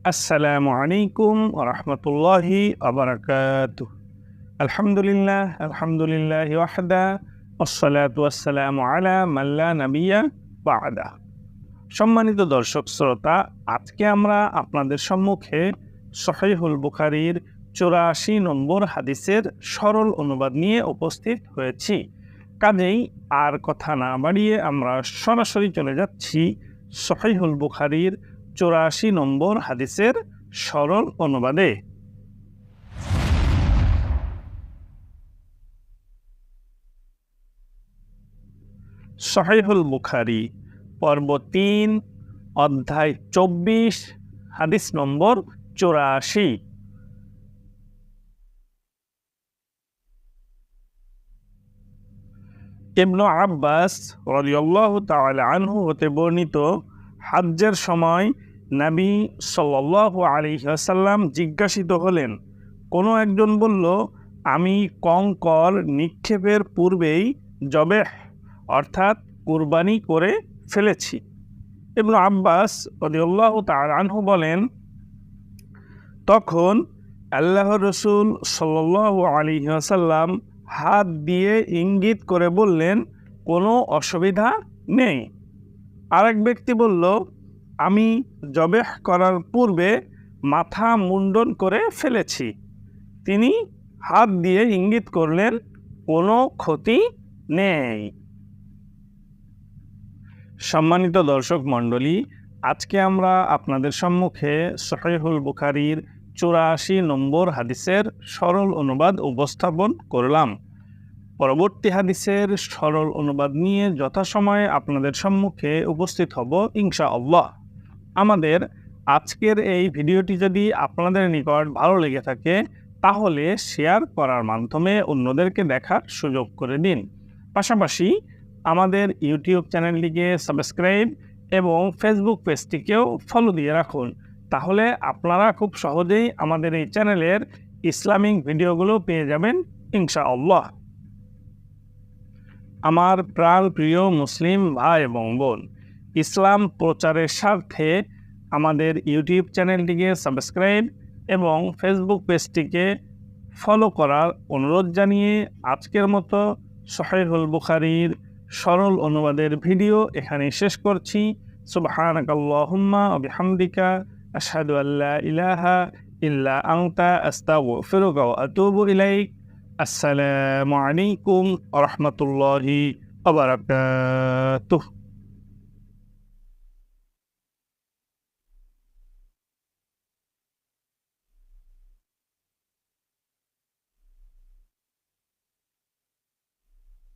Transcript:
আসসালামু আলাইকুম ওয়া রাহমাতুল্লাহি ওয়া বারাকাতুহু। আলহামদুলিল্লাহি ওয়াহদা ওয়াসসালাতু ওয়াসসালামু আলা মান লা নাবিয়্যা বা'দা। সম্মানিত দর্শক শ্রোতা, আজকে আমরা আপনাদের সম্মুখে সহিহুল বুখারীর ৮৪ নম্বর হাদিসের সরল অনুবাদ নিয়ে উপস্থিত হয়েছি। কাজেই আর কথা না বাড়িয়ে আমরা সরাসরি চলে যাচ্ছি সহিহুল বুখারীর ৮৪ নম্বর হাদিসের সরল অনুবাদে। সহিহুল বুখারী পর্ব ৩ অধ্যায় ২৪ হাদিস নম্বর ৮৪। ইবনু আব্বাস রাদিয়াল্লাহু তাআলা আনহু হতে বর্ণিত, হাজ্জের সময় নবী সাল্লাল্লাহু আলাইহি ওয়াসাল্লাম জিজ্ঞাসিত হলেন। কোনো একজন বলল, আমি কঙ্কর নিক্ষেপের পূর্বেই জবেহ অর্থাৎ কুরবানি করে ফেলেছি। ইবনু আব্বাস রাদিয়াল্লাহু তাআলা আনহু বলেন, তখন আল্লাহর রাসূল সাল্লাল্লাহু আলাইহি ওয়াসাল্লাম হাত দিয়ে ইঙ্গিত করে বললেন, কোনো অসুবিধা নেই। আরেক ব্যক্তি বলল, আমি জবেহ করার পূর্বে মাথা মুন্ডন করে ফেলেছি। তিনি হাত দিয়ে ইঙ্গিত করলেন, কোনো ক্ষতি নেই। সম্মানিত দর্শক মণ্ডলী, আজকে আমরা আপনাদের সম্মুখে সহিহুল বুখারীর ৮৪ নম্বর হাদিসের সরল অনুবাদ উপস্থাপন করলাম। পরবর্তী হাদিসের সরল অনুবাদ নিয়ে যথাসময়ে আপনাদের সম্মুখে উপস্থিত হব ইনশাআল্লাহ। আমাদের আজকের এই ভিডিওটি যদি আপনাদের নিকট ভালো লেগে থাকে তাহলে শেয়ার করার মাধ্যমে অন্যদেরকে দেখার সুযোগ করে দিন। পাশাপাশি আমাদের ইউটিউব চ্যানেলটিকে সাবস্ক্রাইব এবং ফেসবুক পেজটিকেও ফলো দিয়ে রাখুন। তাহলে আপনারা খুব সহজেই আমাদের এই চ্যানেলের ইসলামিক ভিডিওগুলো পেয়ে যাবেন ইনশাআল্লাহ। আমার প্রাণ প্রিয় মুসলিম ভাই এবং বোন, ইসলাম প্রচারের স্বার্থে আমাদের ইউটিউব চ্যানেলটিকে সাবস্ক্রাইব এবং ফেসবুক পেজটিকে ফলো করার অনুরোধ জানিয়ে আজকের মতো সহিহুল বুখারীর সরল অনুবাদের ভিডিও এখানেই শেষ করছি। সুবহানাকাল্লাহুম্মা ওয়া বিহামদিকা আশহাদু আল্লা ইলাহা ইল্লা আনতা আস্তাগফিরুকা ওয়া আতুবু ইলাইক। আসসালামু আলাইকুম ওয়া রাহমাতুল্লাহি ওয়া বারাকাতুহু।